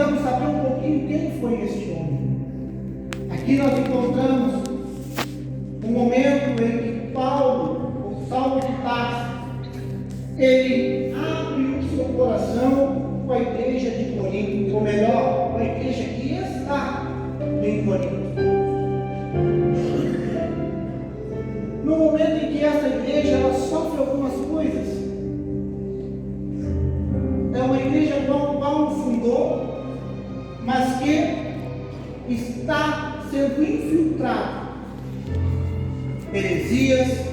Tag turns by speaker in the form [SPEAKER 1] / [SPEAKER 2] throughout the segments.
[SPEAKER 1] precisamos saber um pouquinho quem foi este homem. Aqui nós encontramos um momento em que Paulo, o Saulo de Tarso, ele abre o seu coração com a igreja de Corinto, ou melhor, com a igreja que está em Corinto. No momento em que essa igreja ela sofre algumas coisas, é uma igreja qual Paulo fundou, mas que está sendo infiltrado. Heresias,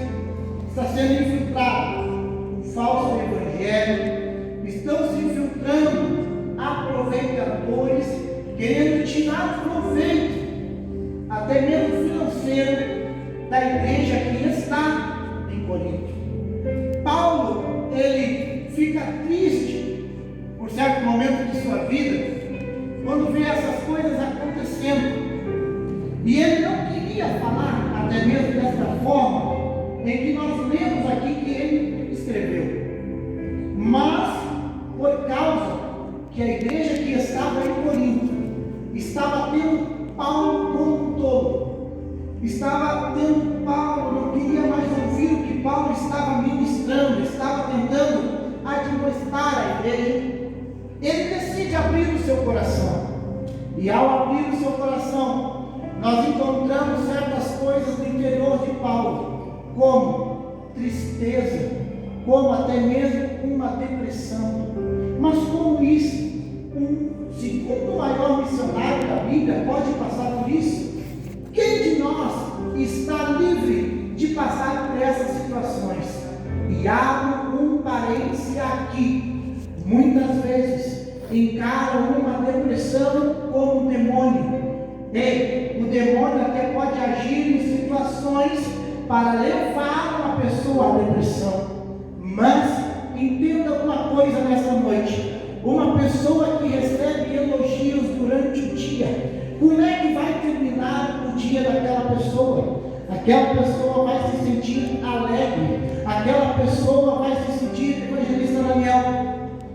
[SPEAKER 1] está sendo infiltrado um falso evangelho, estão se infiltrando aproveitadores, querendo tirar proveito, até mesmo financeiro, da igreja que está em Corinto. Paulo, ele fica triste por certo momento de sua vida, quando vê essas coisas acontecendo, e ele não queria falar, até mesmo dessa forma, em que nós lemos aqui que ele escreveu, mas por causa que a igreja que estava em Corinto estava tendo Paulo como todo, estava tendo Paulo, não queria mais ouvir o que Paulo estava ministrando, estava tentando admoestar a igreja, ele decide abrir o seu coração, e ao abrir o seu coração, nós encontramos certas coisas no interior de Paulo, como tristeza, como até mesmo uma depressão. Mas como isso, um segundo maior missionário da Bíblia pode passar por isso? Quem de nós está livre de passar por essas situações? E abro um parêntese aqui, muitas vezes encaram uma depressão como um demônio. E o demônio até pode agir em situações para levar uma pessoa à depressão. Mas entenda uma coisa nessa noite: uma pessoa que recebe elogios durante o dia, como é que vai terminar o dia daquela pessoa? Aquela pessoa vai se sentir alegre, aquela pessoa vai se sentir, evangelista Daniel,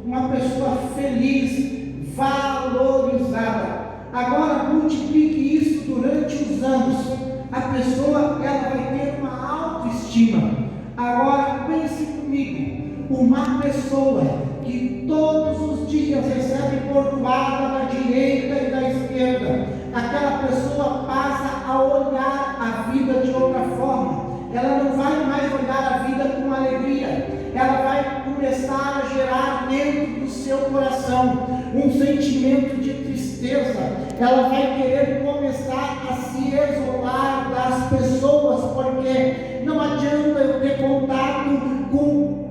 [SPEAKER 1] uma pessoa feliz, valorizada. Agora multiplique isso durante os anos, a pessoa ela vai ter uma autoestima. Agora pense comigo, uma pessoa que todos os dias recebe portuada da direita e da esquerda, aquela pessoa passa a olhar a vida de outra forma. Ela não vai mais olhar a vida com alegria, ela vai começar a gerar dentro do seu coração um sentimento de tristeza. Ela vai querer começar a se isolar das pessoas, porque não adianta eu ter contato com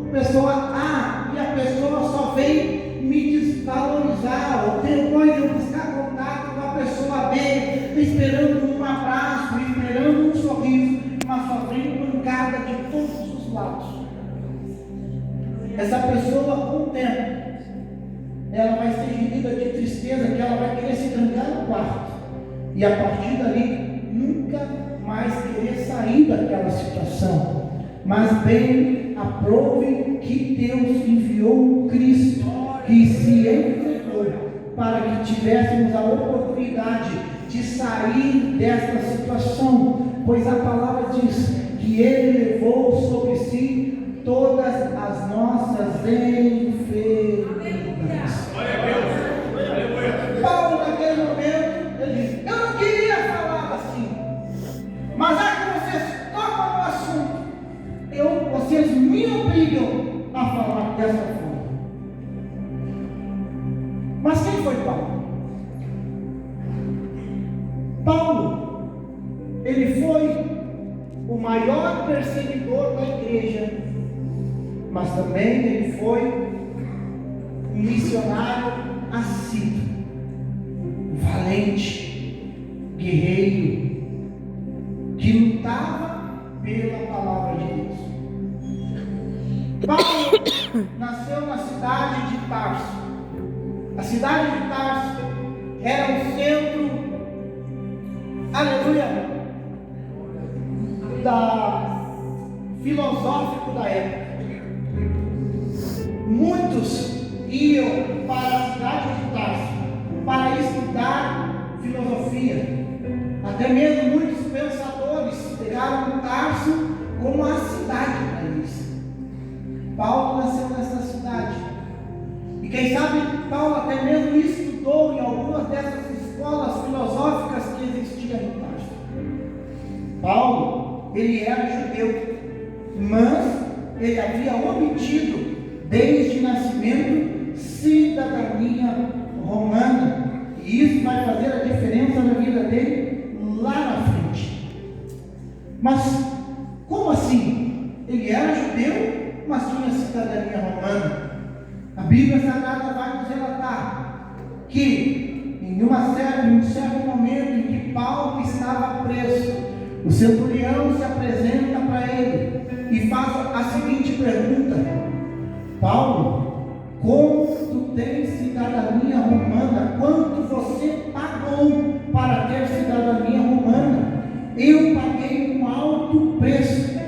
[SPEAKER 1] a pessoa A e a pessoa só vem me desvalorizar, ou depois eu buscar contato com a pessoa B, esperando um abraço, esperando um sorriso, mas só vem pancada de todos os lados. Essa pessoa, com o tempo, ela vai ser gerida de tristeza, que ela vai querer se trancar no quarto, e a partir dali, nunca mais querer sair daquela situação. Mas bem, aprove que Deus enviou um Cristo, que se entregou, para que tivéssemos a oportunidade de sair desta situação, pois a palavra diz que Ele levou sobre si todas as nossas enfermidades. Paulo, naquele momento, ele diz: eu não queria falar assim, mas já que vocês tocam no assunto, vocês me obrigam a falar dessa forma. Mas quem foi Paulo? Paulo, ele foi o maior perseguidor da igreja, mas também ele foi um missionário assíduo, valente, guerreiro, que lutava pela palavra de Deus. Paulo nasceu na cidade de Tarso. A cidade de Tarso era o centro, aleluia, filosófico da época. Muitos iam para a cidade de Tarso Até mesmo muitos pensadores pegaram Tarso como a cidade para eles. Paulo nasceu nessa cidade. E quem sabe Paulo até mesmo estudou em algumas dessas escolas filosóficas que existiam em Tarso. Paulo, ele era judeu, mas ele havia obtido desde nascimento cidadania romana. E isso vai fazer a diferença na vida dele lá na frente. Mas como assim? Ele era judeu, mas tinha cidadania romana. A Bíblia Sagrada vai nos relatar que em um certo momento em que Paulo estava preso, o centurião se apresenta para ele e faz a seguinte pergunta: Paulo, como tu tens cidadania romana? Quanto você pagou para ter cidadania romana? Eu paguei um alto preço.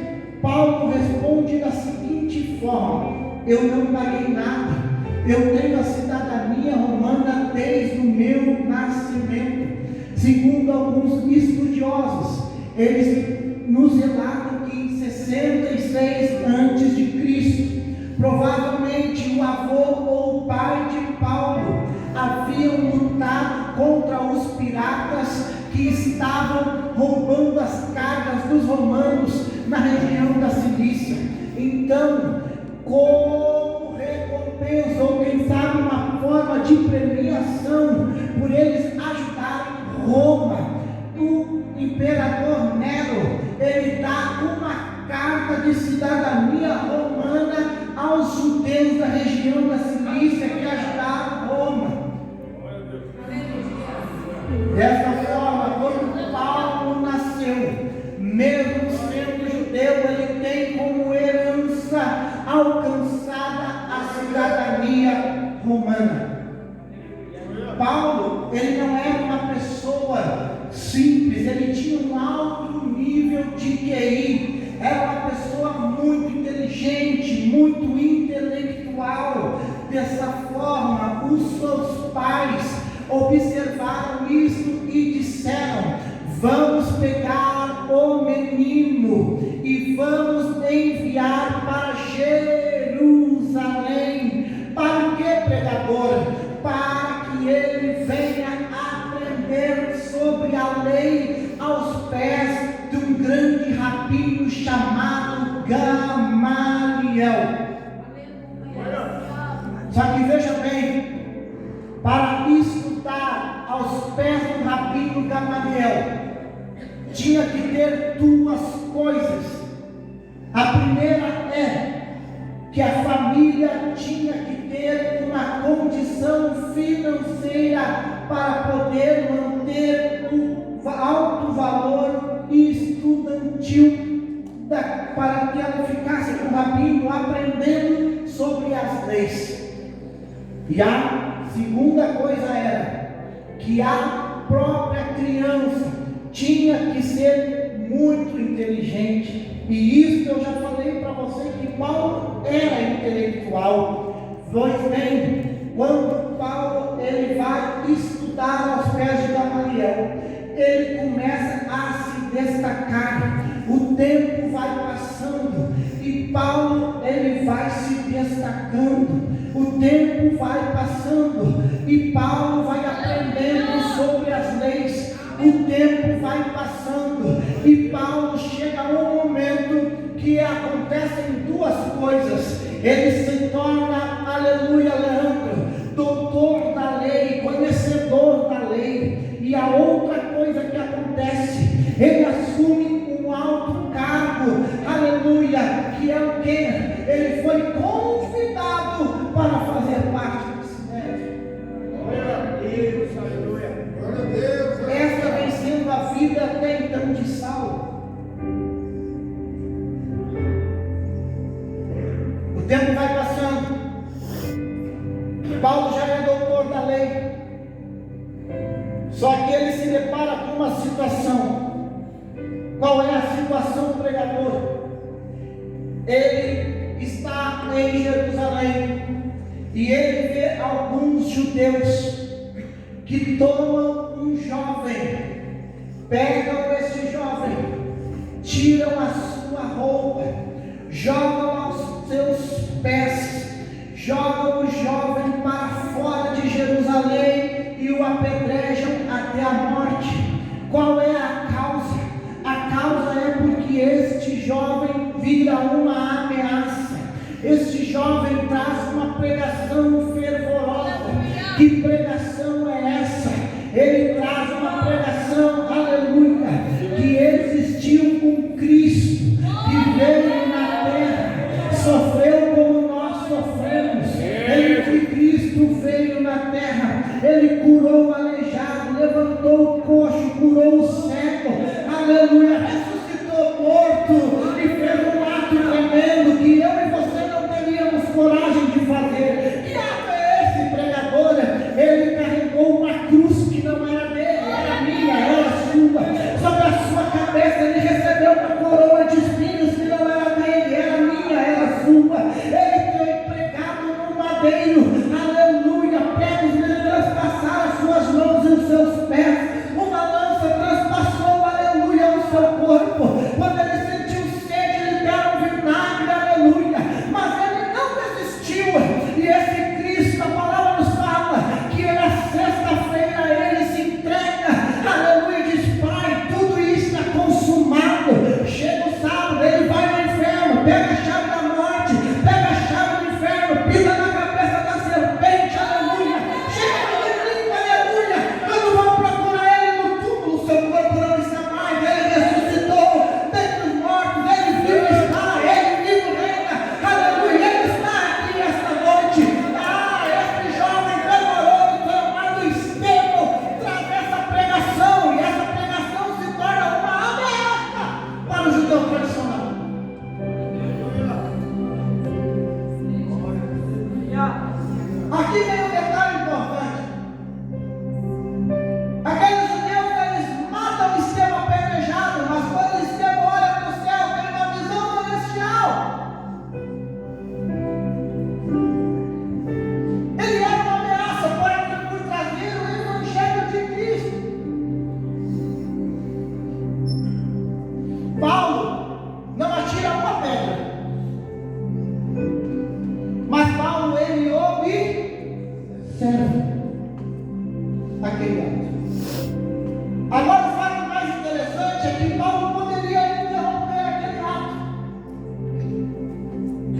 [SPEAKER 1] Paulo responde da seguinte forma: eu não paguei nada. Eu tenho a cidadania romana desde o meu nascimento. Segundo alguns estudiosos, eles nos relatam que em 66 a.C., provavelmente o avô ou o pai de Paulo haviam lutado contra os piratas que estavam roubando as cargas dos romanos na região da Cilícia. Então, como recompensa, ou quem sabe uma forma de premiação, por eles ajudarem Roma, o imperador Nero, ele dá uma carta de cidadania romana aos judeus da região da Cilícia que ajudaram Roma. Dessa forma, quando Paulo nasceu, mesmo sendo judeu, ele tem como herança alcançada a cidadania romana. Paulo, ele não era uma pessoa simples, ele tinha um alto nível de QI, era uma pessoa muito inteligente, muito intelectual. Dessa forma, os seus pais observaram isso e disseram: vamos pegar o menino e vamos enviar para Jerusalém. Para o que, pregador? Para que ele venha aprender sobre a lei aos pés de um grande rabino chamado Gamaliel. Só que veja bem, para estudar aos pés do rabino Gamaliel, tinha que ter duas coisas. A primeira é que a família tinha que ter uma condição financeira para poder manter o alto valor estudantil, para que ela ficasse com o rabino aprendendo sobre as leis. E a segunda coisa era que a própria criança tinha que ser muito inteligente. E isso eu já falei para você que Paulo era intelectual. Pois bem, quando Paulo ele vai estudar aos pés de Gamaliel, ele começa a se destacar. O tempo vai passando e Paulo ele vai se destacando. O tempo vai passando e Paulo vai aprendendo sobre as leis. O tempo vai passando e Paulo chega a um momento que acontecem duas coisas. Ele se torna, aleluia, Leandro, doutor da lei, conhecedor da lei. E a outra coisa que acontece, ele assume um alto cargo, aleluia, que é o que? Ele foi convidado para fazer parte desse médico. Glória a Deus, aleluia. Glória a Deus. Esta vem sendo a vida até então de Saulo. O tempo vai passando. Paulo já é doutor da lei. Só que ele se depara com uma situação. Qual é a situação, pregador? Ele está em Jerusalém e ele vê alguns judeus que tomam um jovem pegam esse jovem, tiram a sua roupa, jogam aos seus pés, jogam o jovem para fora de Jerusalém e o apedrejam até a morte. Qual é a causa? A causa é porque este jovem vira uma ameaça. Este jovem traz uma pregação fervorosa. Que pregação é essa? Ele traz uma pregação, aleluia, que existiu com Cristo, que veio na terra, sofreu como nós sofremos. Ele, Cristo veio na terra, ele curou o aleijado, levantou o coxo, curou o cego, aleluia, ressuscitou morto e fez um ato tremendo que eu e você não teríamos coragem de fazer. Que ato é esse, pregador? Ele carregou uma cruz que não era dele, era minha, era sua. Sobre a sua cabeça ele recebeu uma coroa de espinhos que não era dele, era minha, era sua. Ele foi pregado no madeiro, aleluia, pregos nele transpassaram as suas mãos e os seus pés. Uma lança transpassou, aleluia, o seu corpo. Quando ele sentiu sede, ele deu um vinagre, aleluia. Mas ele não desistiu. E esse Cristo, a palavra nos fala que na sexta-feira ele se entrega, aleluia, e diz: Pai, tudo isso está consumado. Chega o sábado, ele vai no inferno, pega a chave da morte, pega a chave do inferno, pisa na cabeça da serpente, aleluia. Chega no domingo, aleluia. Quando vão procurar ele no túmulo, seu corpo não está mais. Ele ressuscitou dentre os mortos, ele vivo está, ele vivo reina, aleluia. Ele está aqui esta noite. Esse jovem demorou no tamanho do Estevão traz essa pregação, e essa pregação se torna uma ameaça para o judeu tradicional. Aqui vem um detalhe importante. Aqueles judeus, eles matam Estevão apedrejado, mas quando Estevão olha para o céu, tem uma visão celestial. Ele era uma ameaça por trazer o Evangelho de Cristo. Paulo não atira uma pedra, mas Paulo, ele observa aquele ato. Agora, o fato mais interessante é que Paulo poderia interromper aquele ato,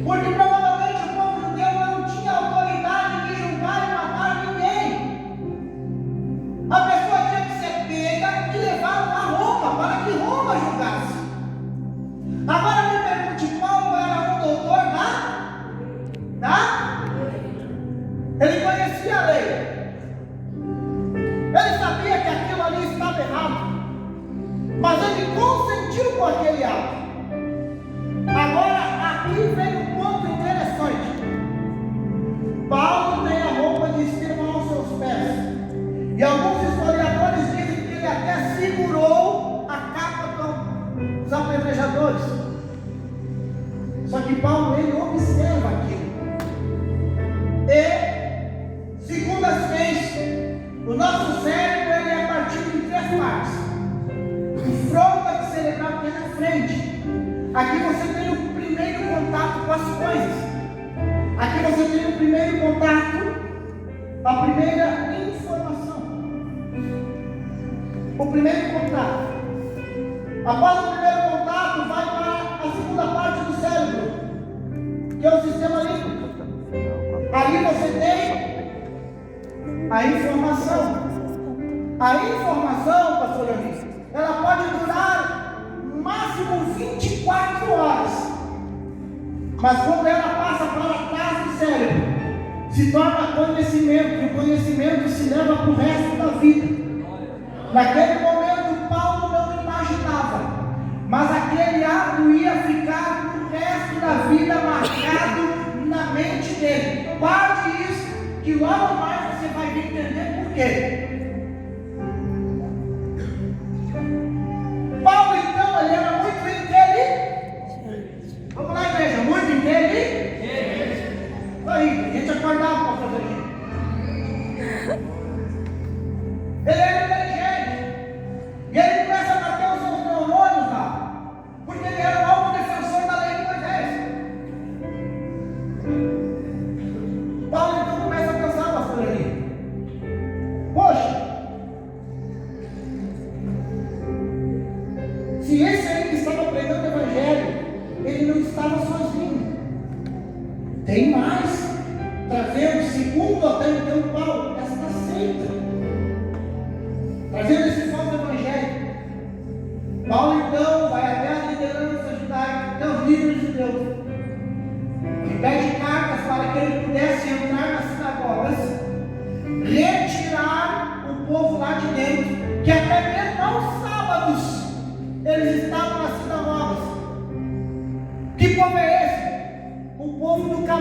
[SPEAKER 1] porque provavelmente o povo judeu não tinha autoridade de julgar e matar ninguém. A pessoa tinha que ser pega e levada a Roma, para que Roma julgasse. Agora me pergunte, Paulo era um doutor ele conhecia a lei. Ele sabia que aquilo ali estava errado, mas ele consentiu com aquele ato. Agora, aqui vem um ponto interessante. Paulo tem a roupa de Estevão aos seus pés, e alguns historiadores dizem que ele até segurou a capa dos apedrejadores. Só que Paulo, ele observa aquilo. E, segundo a ciência, o nosso cérebro ele é partido em três partes. O fronto cerebral que é na frente. Aqui você tem o primeiro contato com as coisas. Aqui você tem o primeiro contato, a primeira informação. O primeiro contato. Após o primeiro contato, vai para a segunda parte do cérebro, que é o sistema límbico. Ali você tem a informação. A informação, pastor Leonir, ela pode durar no máximo 24 horas. Mas quando ela passa para trás do cérebro, se torna conhecimento. E o conhecimento se leva para o resto da vida. Naquele momento, Paulo não imaginava, mas aquele ato ia ficar para o resto da vida marcado na mente dele. Guarde isso, que logo mais você vai entender por quê. Paulo, então, ele era muito inteligente. Vamos lá, igreja, muito inteligente. Aí, a gente acordava para fazer isso. Ele era inteligente. E ele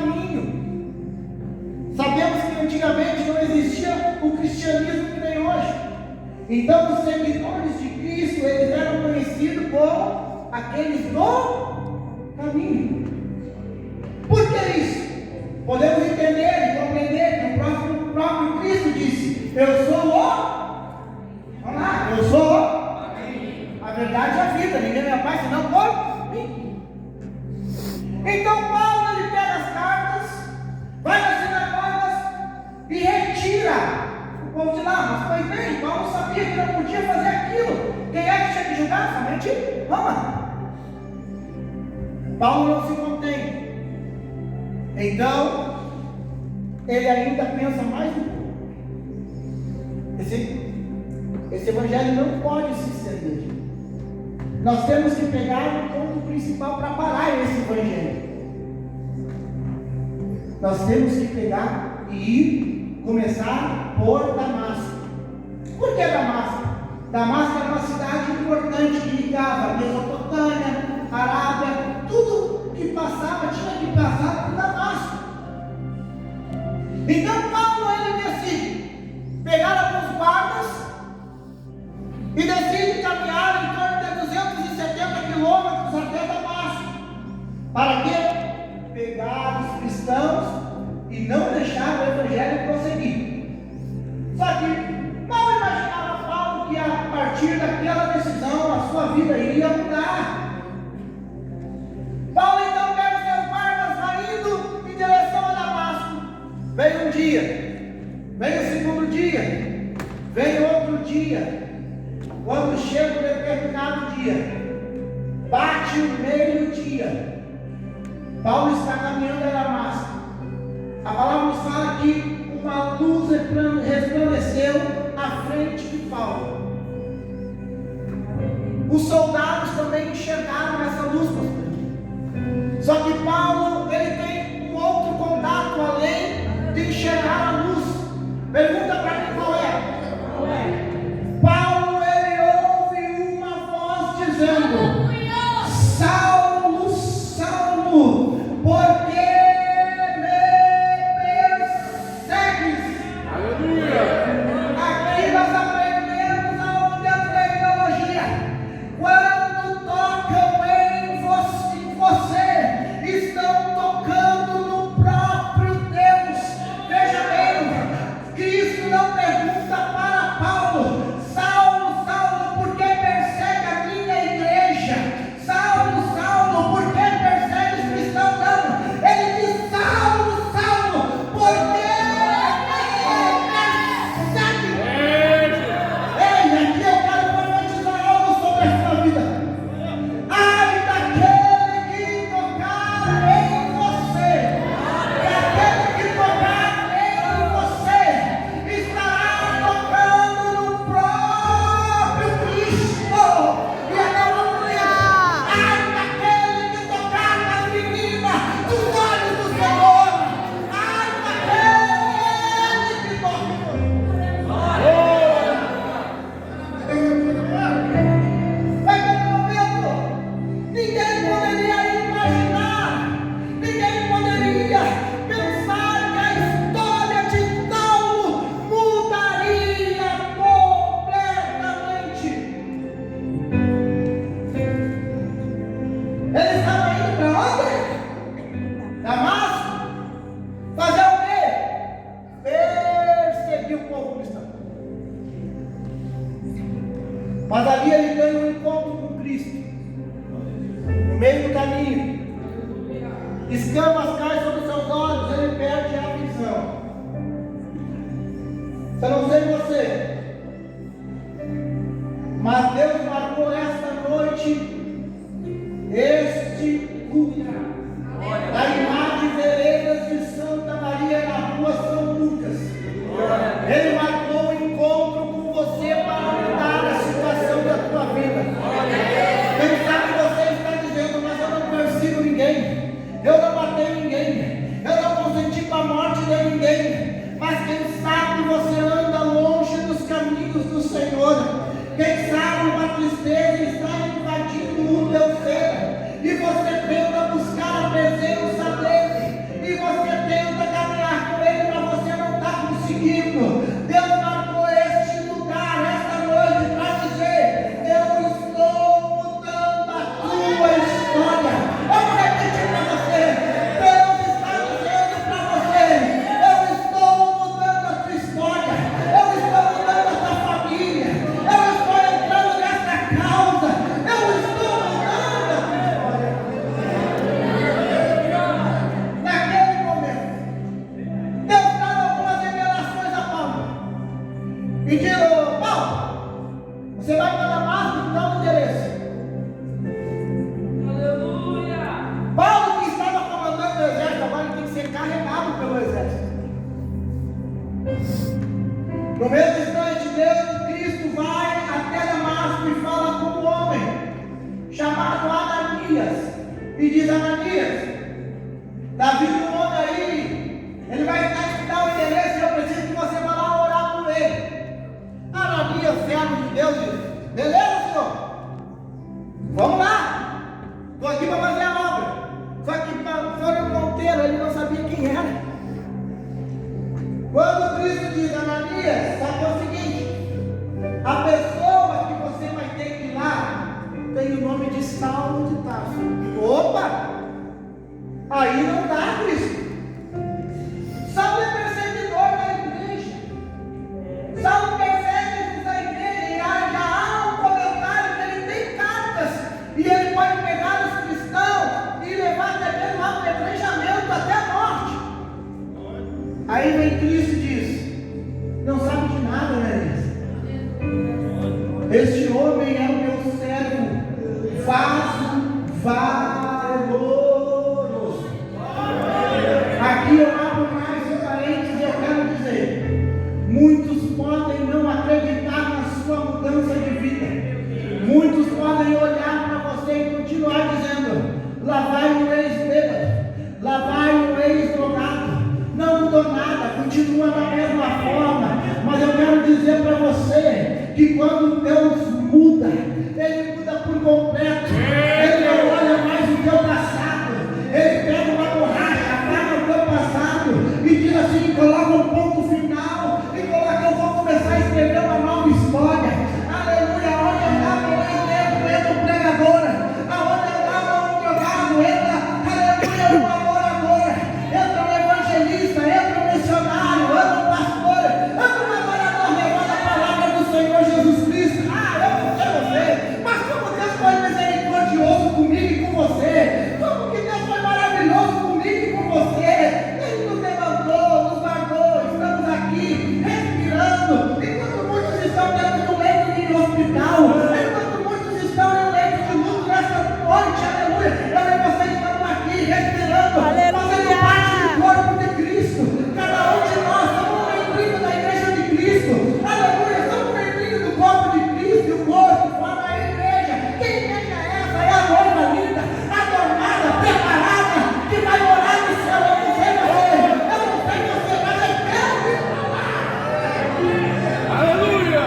[SPEAKER 1] caminho. Sabemos que antigamente não existia o cristianismo que tem hoje. Então os seguidores de Cristo, eles eram conhecidos como aqueles do caminho. Por que isso? Podemos entender e compreender que o próprio Cristo disse: eu sou o... Vamos lá, eu sou a verdade e a vida. Ninguém é pai senão por mim. Então Paulo, ele pega as cartas, vai nas sinagogas e retira o povo de lá. Mas pois bem, Paulo sabia que não podia fazer aquilo. Quem é que tinha que julgar? Somente Roma. Paulo não se contém. Então ele ainda pensa mais um pouco. Esse evangelho não pode se estender. Nós temos que pegar o ponto principal para parar esse evangelho. Nós temos que pegar e ir começar por Damasco. Por que Damasco? Damasco era uma cidade importante que ligava a Mesopotâmia, Arábia, tudo que passava tinha que passar por Damasco. Então Paulo, ele decide pegar alguns guardas e decide caminhar em torno de 270 quilômetros até Damasco. Para quê? Pegar os cristãos e não deixar o evangelho prosseguir. Só que mal imaginava Paulo que a partir daquela decisão a sua vida iria mudar. Paulo então pega os seus guardas, vai indo em direção a Damasco. Vem um dia, vem o segundo dia, vem outro dia. Quando chega um determinado dia, bate o meio-dia, Paulo está caminhando a Damasco. A palavra nos fala que uma luz resplandeceu à frente de Paulo. Os soldados também enxergaram essa luz, pastor. Só que Paulo, ele tem um outro contato além de enxergar a luz. Pergunta para mim qual é? Paulo, ele ouve uma voz dizendo: Saulo, Saulo, por que me persegues?
[SPEAKER 2] Aleluia!
[SPEAKER 1] Aqui nós aprendemos aonde a tecnologia, quando tocam em você, estão tocando no próprio Deus. Veja bem, Cristo não pergunta para Paulo: Saulo, Saulo, por que persegue a minha igreja? Saulo, Saulo, por que persegue os cristãos? Não, ele diz: Saulo, Saulo, por que persegue? Ei, aqui eu quero profetizar algo sobre a sua vida. Ai daquele que tocar em você, e aquele que tocar em você estará tocando no próprio Cristo. E aleluia! Ai daquele que tocar na menina dos olhos do Senhor. Ai daquele que tocar. Naquele momento, ninguém poderia imaginar, ninguém poderia pensar que a história de Saulo mudaria completamente. Ele estava indo para onde? Damasco. Fazer o quê? Perseguir o povo cristão. Mas ali ele ganha um encontro com Cristo. No meio do caminho, escamas caem sobre seus olhos, ele perde a visão. Eu não sei você, mas Deus marcou esta noite este culto da Imagem Veredas de Santa Maria na rua São Lucas. Ele marcou um encontro com você para mudar a situação da tua vida. Quem sabe você está dizendo: mas eu não persigo ninguém, eu não matei ninguém, eu não consenti com a morte de ninguém. Mas quem sabe você anda longe dos caminhos do Senhor. Quem sabe uma tristeza está invadindo o teu ser e você tenta buscar a presença dele. E diz: ô Paulo, você vai para Damasco, então o endereço.
[SPEAKER 2] Aleluia!
[SPEAKER 1] Paulo, que estava comandando o exército, agora ele tem que ser carregado pelo exército. No mesmo instante, Deus, Cristo vai até Damasco e fala com um homem chamado Ananias e diz: Ananias, está vindo um homem aí, ele vai te dar o endereço e eu preciso que você vá lá orar por ele. Ananias, servo de Deus, diz: beleza, senhor, vamos lá, estou aqui para fazer a obra. Só que foi um ponteiro, ele não sabia quem era. Quando Cristo diz: Ananias, sabe que é o seguinte, a pessoa que você vai ter que ir lá tem o nome de Saulo de Tarso. Opa! Aí não dá, Cristo. Saulo é perseguidor da igreja. Saulo persegue da igreja. E já há um comentário que ele tem cartas. E ele pode pegar os cristãos e levar até mesmo ao apedrejamento, até a morte. Aí vem Cristo e diz: não sabe de nada, né? Este homem é o meu servo, vaso valoroso. Aqui eu abro mais um parênteses e eu quero dizer: muitos podem não acreditar na sua mudança de vida. Muitos podem olhar para você e continuar dizendo: lá vai um ex-bêbado, lá vai um ex-drogado, não mudou nada, continua da mesma forma. Mas eu quero dizer para você que quando Deus muda, Ele muda por completo. Ele não olha mais o teu passado. Ele pega uma borracha, apaga o teu passado e diz assim: coloca um ponto final e coloca: eu vou começar a escrever uma nova história. Aleluia! Onde andava o ex-tempo, entra um pregador. Aonde andava um drogado, entra, aleluia, um adorador. Entra um evangelista, entra um missionário, entra um pastor, entra um adorador levando a palavra do Senhor Jesus Cristo. Eu não sei você, mas como Deus foi misericordioso comigo e com você, como que Deus foi maravilhoso comigo e com você. Ele nos levantou, nos guardou, estamos aqui respirando, enquanto muitos estão dentro de um leito de hospital, enquanto muitos estão em um leito de luto nessa noite, aleluia. Eu e você estamos aqui respirando, fazendo parte do corpo de Cristo. Cada um de nós somos um membrinho da igreja de Cristo, aleluia. Somos um membrinho do corpo de Cristo, e o corpo forma a igreja. Que igreja é essa? É a noiva linda, adornada, preparada, que vai morar no céu. Eu não sei você, mas eu quero ir para lá.
[SPEAKER 2] Aleluia!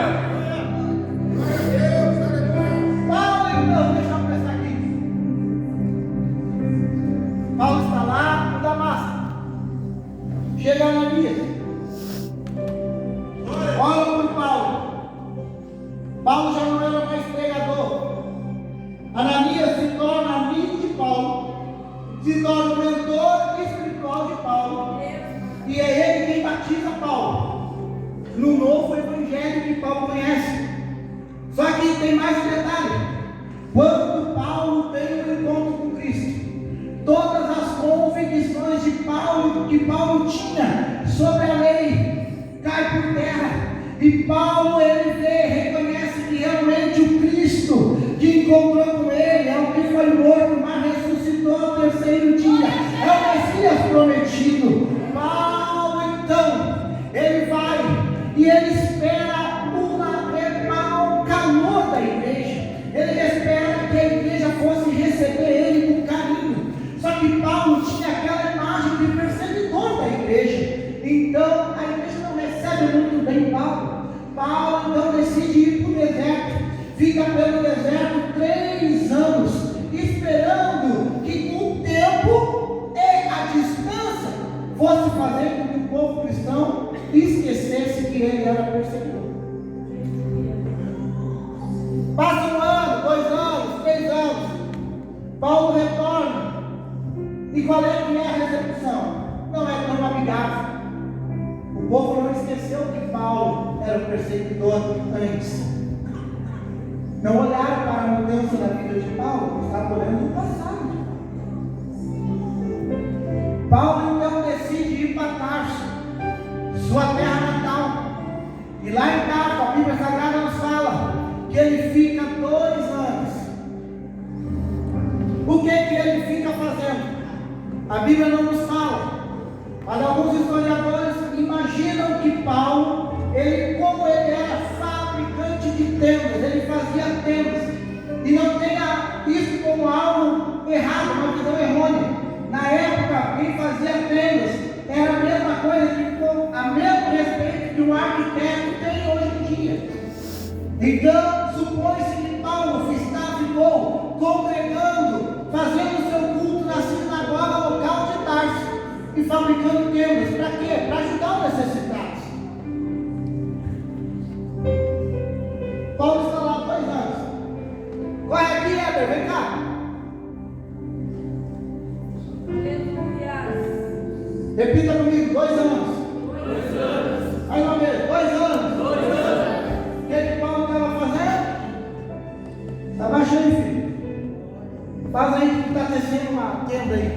[SPEAKER 1] Paulo, então, deixa eu pensar aqui. Paulo está lá no Damasco. Chega Ananias. Olha por Paulo. Paulo já não era mais pregador. Ananias se torna amigo de Paulo, se torna o mentor espiritual de Paulo, e é ele quem batiza Paulo no novo evangelho que Paulo conhece. Só que tem mais um detalhe: quando Paulo tem um encontro com Cristo, todas as convicções de Paulo que Paulo tinha sobre a lei cai por terra. E Paulo, ele vê, reconhece que realmente o Cristo que encontrou com ele é o que foi morto, mas ressuscitou ao terceiro dia, é o Messias prometido. Paulo, então, ele vai e ele espera o calor da igreja. Ele espera que a igreja fosse receber ele com carinho. Só que Paulo tinha aquela imagem de perseguidor da igreja. Então a igreja não recebe muito bem Paulo. Paulo então decide ir para o deserto. Fica pelo deserto 3 anos, esperando que com o tempo e a distância fosse fazer com que o povo cristão esquecesse que ele era perseguidor. Passa 1 ano, 2 anos, 3 anos. Paulo retorna. E qual é que é a recepção? Não é tão amigável. O povo não esqueceu que Paulo era o perseguidor antes. Não olharam para a mudança da vida de Paulo, estavam olhando no passado. Paulo então decide ir para Tarso, sua terra natal. E lá em Tarso A Bíblia não nos fala, mas alguns historiadores imaginam que Paulo, como ele era fabricante de tendas, ele fazia tendas, e não tenha isso como algo errado, uma visão errônea. Na época, quem fazia tendas era a mesma coisa que com a mesmo respeito que um arquiteto tem hoje em dia. Então, supõe-se que Paulo ficou congregando, fazendo seu culto na sinagoga local de Tarso e fabricando tendas. Para quê? Para ajudar os necessitados. Paulo está lá há 2 anos. Corre aqui, Heber, vem cá. Repita comigo, 2 anos.
[SPEAKER 2] 2 anos.
[SPEAKER 1] Mais uma vez, 2 anos.
[SPEAKER 2] 2 anos.
[SPEAKER 1] O que Paulo estava fazendo? Abaixa aí, filho. Faz aí que está tecendo uma tenda aí.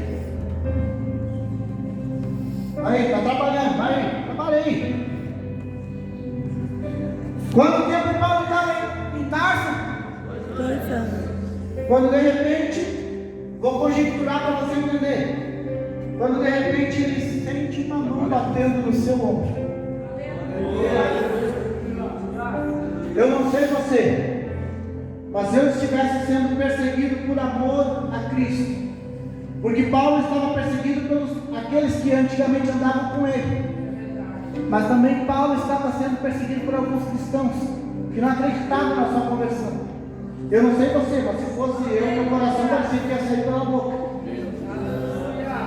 [SPEAKER 1] Aí, está trabalhando, vai, trabalha aí. Quanto tempo Paulo está em Tarso?
[SPEAKER 3] 2 anos.
[SPEAKER 1] Quando de repente, vou conjecturar para você entender. Quando de repente ele sente uma mão batendo no seu ombro. Eu não sei você, mas eu estivesse sendo perseguido por amor a Cristo, porque Paulo estava perseguido pelos aqueles que antigamente andavam com ele, mas também Paulo estava sendo perseguido por alguns cristãos que não acreditavam na sua conversão. Eu não sei você, mas se fosse eu, meu coração parecia que ia sair pela boca.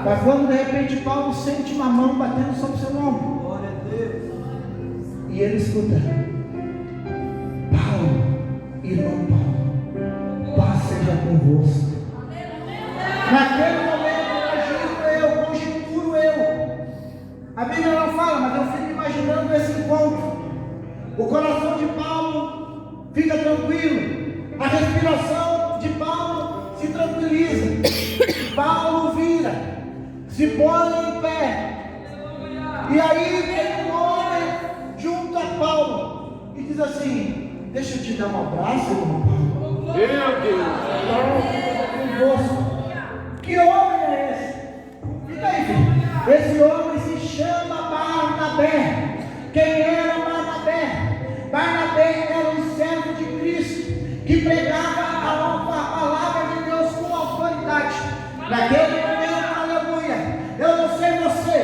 [SPEAKER 1] Mas quando de repente Paulo sente uma mão batendo sobre o seu ombro, e ele escuta: Paulo, irmão Paulo, paz seja convosco. Naquele momento, conjecturo eu. A Bíblia não fala, mas eu fico imaginando esse encontro. O coração de Paulo fica tranquilo, a respiração de Paulo se tranquiliza. Paulo vira, se põe em pé, e aí tem um homem junto a Paulo e diz assim: deixa eu te dar um abraço, irmão Paulo.
[SPEAKER 2] Meu Deus!
[SPEAKER 1] Convosco. Que homem é esse? Fica aí, filho. Esse homem se chama Barnabé. Quem era Barnabé? Barnabé era um servo de Cristo que pregava a palavra de Deus com autoridade. Naquele momento, aleluia, eu não sei você,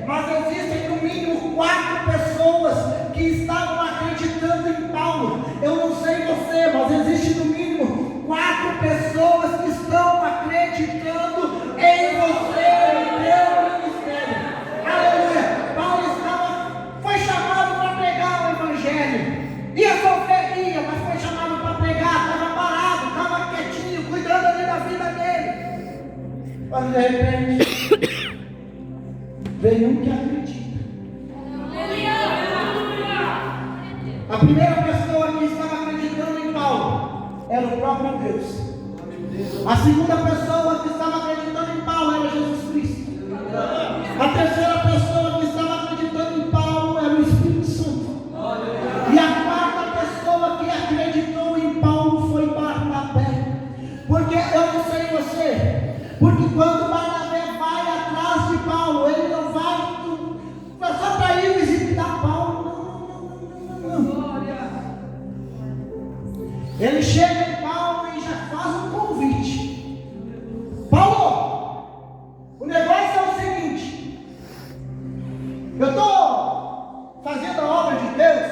[SPEAKER 1] mas existem no mínimo 4 pessoas que estavam acreditando em Paulo. Eu não sei você, mas existe no mínimo 4 pessoas que estão acreditando em você, em teu ministério. Aleluia. Paulo foi chamado para pregar o evangelho. Ia sofrer, mas foi chamado para pregar. Estava parado, estava quietinho, cuidando ali da vida dele. Mas de repente veio um que acredita. A primeira pessoa que estava acreditando em Paulo era o próprio Deus. A segunda pessoa que estava acreditando em Paulo era Jesus Cristo. A terceira pessoa que estava acreditando em Paulo era o Espírito Santo. E a quarta pessoa que acreditou em Paulo foi Barnabé. Porque eu não sei você, porque quando Barnabé vai atrás de Paulo, ele não vai só para ir visitar Paulo. Não. Ele chega em Paulo e já faz um convite. Paulo, o negócio é o seguinte: eu estou fazendo a obra de Deus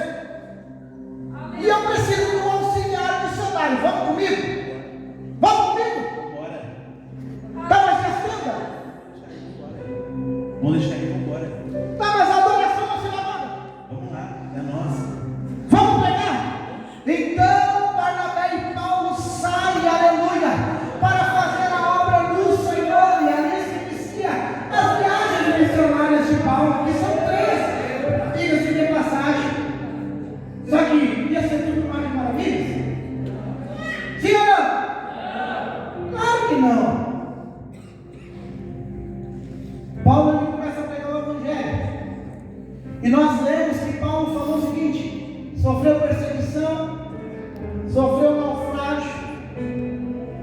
[SPEAKER 1] e eu preciso de um auxiliar missionário. Vamos comigo? Vamos comigo?
[SPEAKER 2] Bora.
[SPEAKER 1] Tá, mas a tenda?
[SPEAKER 2] Vamos deixar ele, vamos embora.
[SPEAKER 1] Tá, mas a adoração na sinagoga?
[SPEAKER 2] Vamos lá, é nossa.
[SPEAKER 1] Vamos pregar? Então Barnabé e Paulo saem, aleluia, para fazer a obra do Senhor. E ali se inicia as viagens missionárias de Paulo, que são 3, diga-se de passagem. Só que ia ser tudo mais de maravilhas? Sim ou não? Claro que não. Paulo ele começa a pregar o evangelho. E nós lemos que Paulo falou o seguinte: sofreu perseguição, sofreu naufrágio.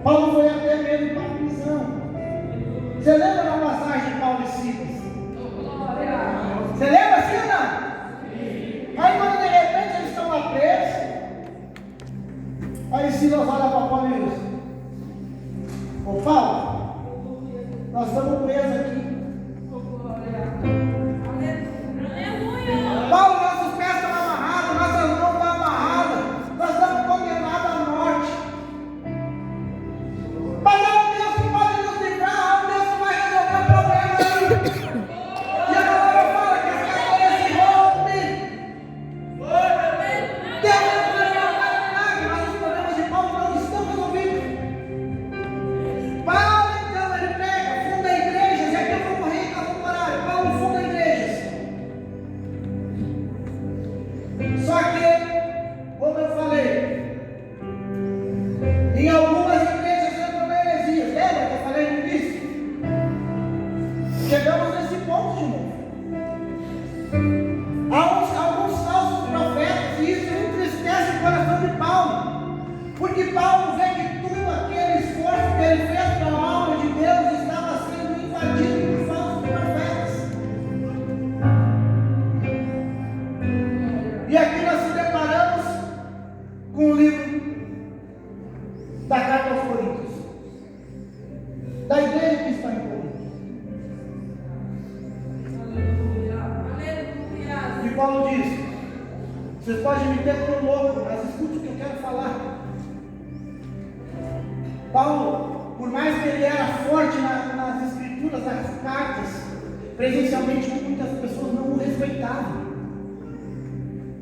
[SPEAKER 1] Paulo foi até mesmo para a prisão. Você lembra da passagem e Silas olha para Paulo e diz: ô Paulo, nós estamos presos aqui. Paulo, nossos pés estão amarrados, nossas mãos estão amarradas, nós estamos condenados à morte. Mas há um Deus que pode nos livrar, há um Deus que vai resolver o problema. E a palavra fala que as cadeias se rompem. Deus vai milagre, mas os problemas de Paulo não estão resolvidos. Paulo, então, ele pega, funda igrejas, e aqui eu vou morrer em cada horário. Paulo funda igrejas. Só que, como eu falei, em algumas igrejas entram na heresia. Lembra que eu falei no início? Chegamos nesse ponto de novo. Há alguns falsos profetas, e isso entristece o coração de Paulo, porque Paulo vê que tudo aquele esforço que ele fez para a obra de Deus estava sendo invadido por falsos profetas. E aqui nós nos deparamos com o livro da carta aos Coríntios, da igreja que está em Corinto. E Paulo diz: vocês podem me ter por louco, mas escute o que eu quero falar. Paulo, por mais que ele era forte nas escrituras, nas cartas, presencialmente muitas pessoas não o respeitavam.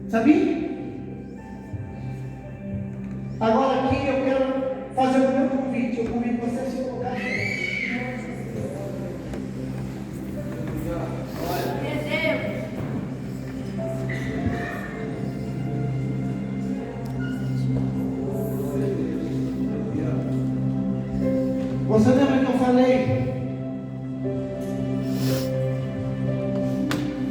[SPEAKER 1] Sabia? Agora aqui eu quero fazer o meu convite. Eu convido você a se colocar de pé. Você lembra que eu falei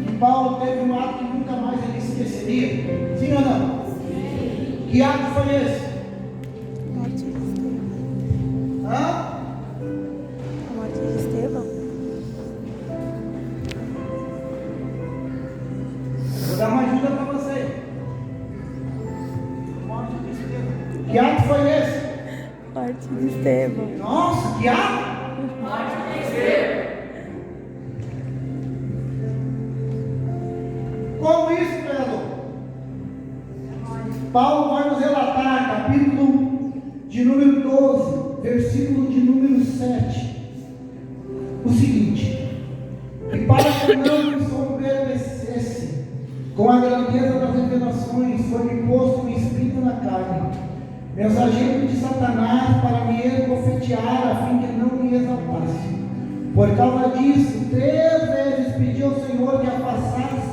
[SPEAKER 1] que Paulo teve um ato que nunca mais ele esqueceria? Sim ou não? Sim. Que ato foi esse?
[SPEAKER 3] Morte de Estevão.
[SPEAKER 1] Hã?
[SPEAKER 3] A morte de Estevão.
[SPEAKER 1] Vou dar uma ajuda para você. Morte de Estevão. Que ato foi esse?
[SPEAKER 3] Morte de Estevão.
[SPEAKER 1] Nossa, que ato! Como isso, pregador? Paulo vai nos relatar, capítulo de número 12, versículo de número 7, o seguinte: e para que não me soberbecesse com a grandeza das revelações, foi-me posto um espírito na carne, mensageiro de Satanás, para me esbofetear, a fim que não me exaltasse. Por causa disso, 3 vezes pedi ao Senhor que afastasse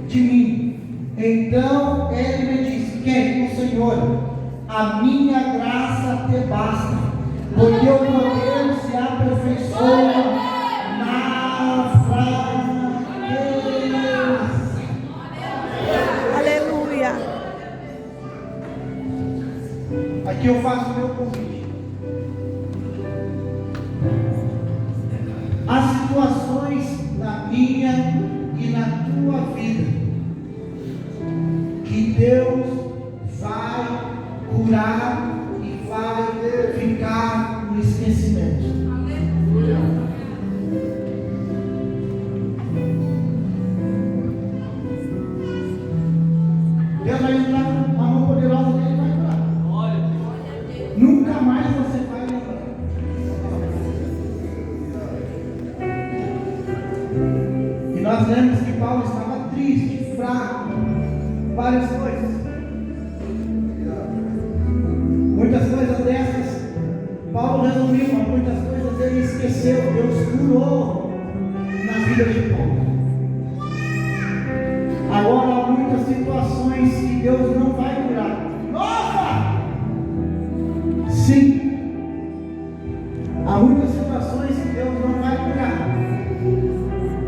[SPEAKER 1] de mim. Então ele me disse: quem? O Senhor: a minha graça te basta, porque o poder se aperfeiçoa na fraqueza.
[SPEAKER 3] Aleluia.
[SPEAKER 1] Aqui eu faço o meu convite. Há situações na minha e na tua vida que Deus vai curar e vai ficar no esquecimento. Deus vai entrar com a mão poderosa dele e vai curar. Nunca mais você vai lembrar. E nós lemos que Paulo estava triste, fraco, várias coisas. Muitas coisas dessas Paulo resumiu, mas muitas coisas ele esqueceu. Deus curou na vida de Paulo. Agora há muitas situações que Deus não vai curar. Nova! Sim. Há muitas situações que Deus não vai curar,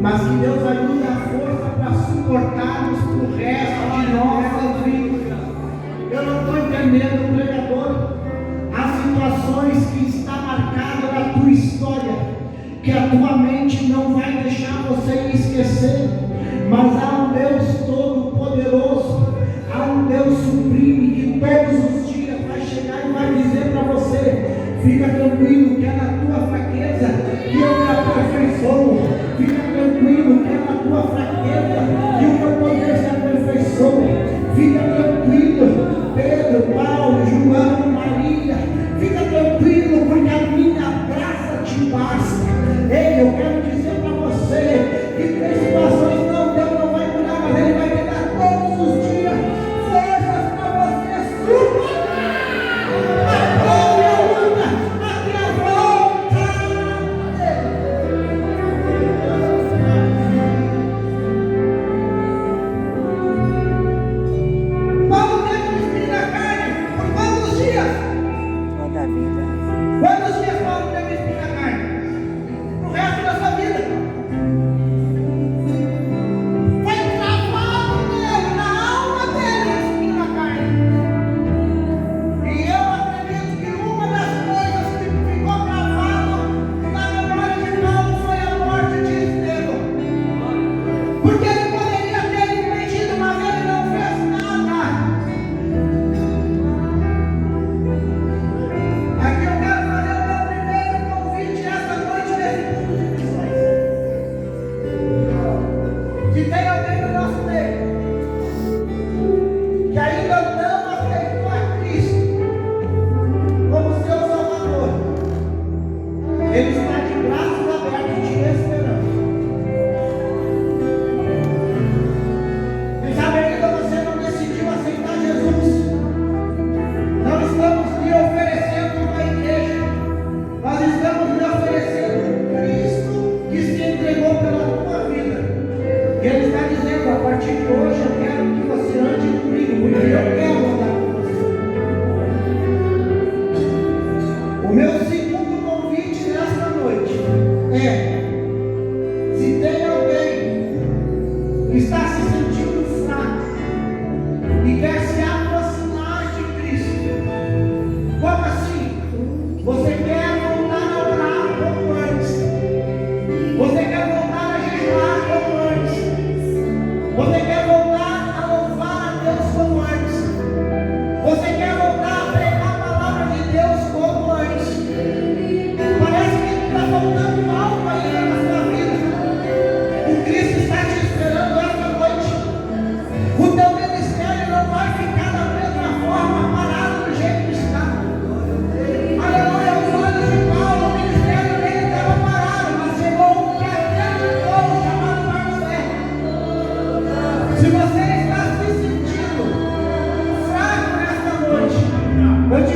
[SPEAKER 1] mas que Deus vai nos dar força para suportarmos o resto de nossa vida. Eu não estou entendendo, pregador. Há situações que está marcada na tua história, que a tua mente não vai deixar você esquecer, mas há um Deus todo-poderoso, há um Deus Fica tranquilo que é na tua fraqueza que eu me aperfeiçoo. Fica tranquilo que é na tua fraqueza que o meu poder se aperfeiçoa. Fica tranquilo, Pedro, Paulo, João, Maria. Fica tranquilo porque a minha graça te basta. Ei, eu quero dizer para você que tem situações não, Deus não vai curar, mas Ele vai me dar todos os dias forças para você superar a dor e a luta, até a volta. Paulo teve um espinho na carne por quantos dias?
[SPEAKER 3] Toda a vida.
[SPEAKER 1] Quantos dias Paulo teve espinho na carne? Pro resto da sua vida. Foi travado nele, na alma dele, o espinho na carne. E eu acredito que uma das coisas que ficou gravado na memória de Paulo foi a morte de Estevão. Porque ele poderia ter impedido, mas ele não fez nada. Aqui eu quero fazer o meu primeiro convite essa noite nesse culto. Se tem alguém no nosso meio que ainda não aceitou a Cristo como seu Salvador, Ele está de braços abertos te esperando. Quem sabe ainda você não decidiu aceitar Jesus? Não estamos lhe oferecendo uma igreja, nós estamos lhe oferecendo um Cristo que se entregou pela tua vida. E Ele está dizendo: a partir de hoje eu quero que você ande comigo, porque eu quero andar com você. O meu segundo convite nesta noite é: se tem alguém que está se sentindo fraco e quer se aproximar de Cristo, como assim? Você quer voltar a orar como antes? Você quer voltar a jejuar como antes? Você quer voltar a louvar a Deus como antes? Você quer voltar a pregar a palavra de Deus como antes? Parece que está faltando algo ainda na sua vida. O Cristo está te esperando esta noite. O teu ministério não vai ficar da mesma forma, parado do jeito que está. Aleluia, os olhos de Paulo, o ministério dele estava parado, mas chegou um que acreditou, chamado Barnabé. Se você está se sentindo fraco nesta noite, eu te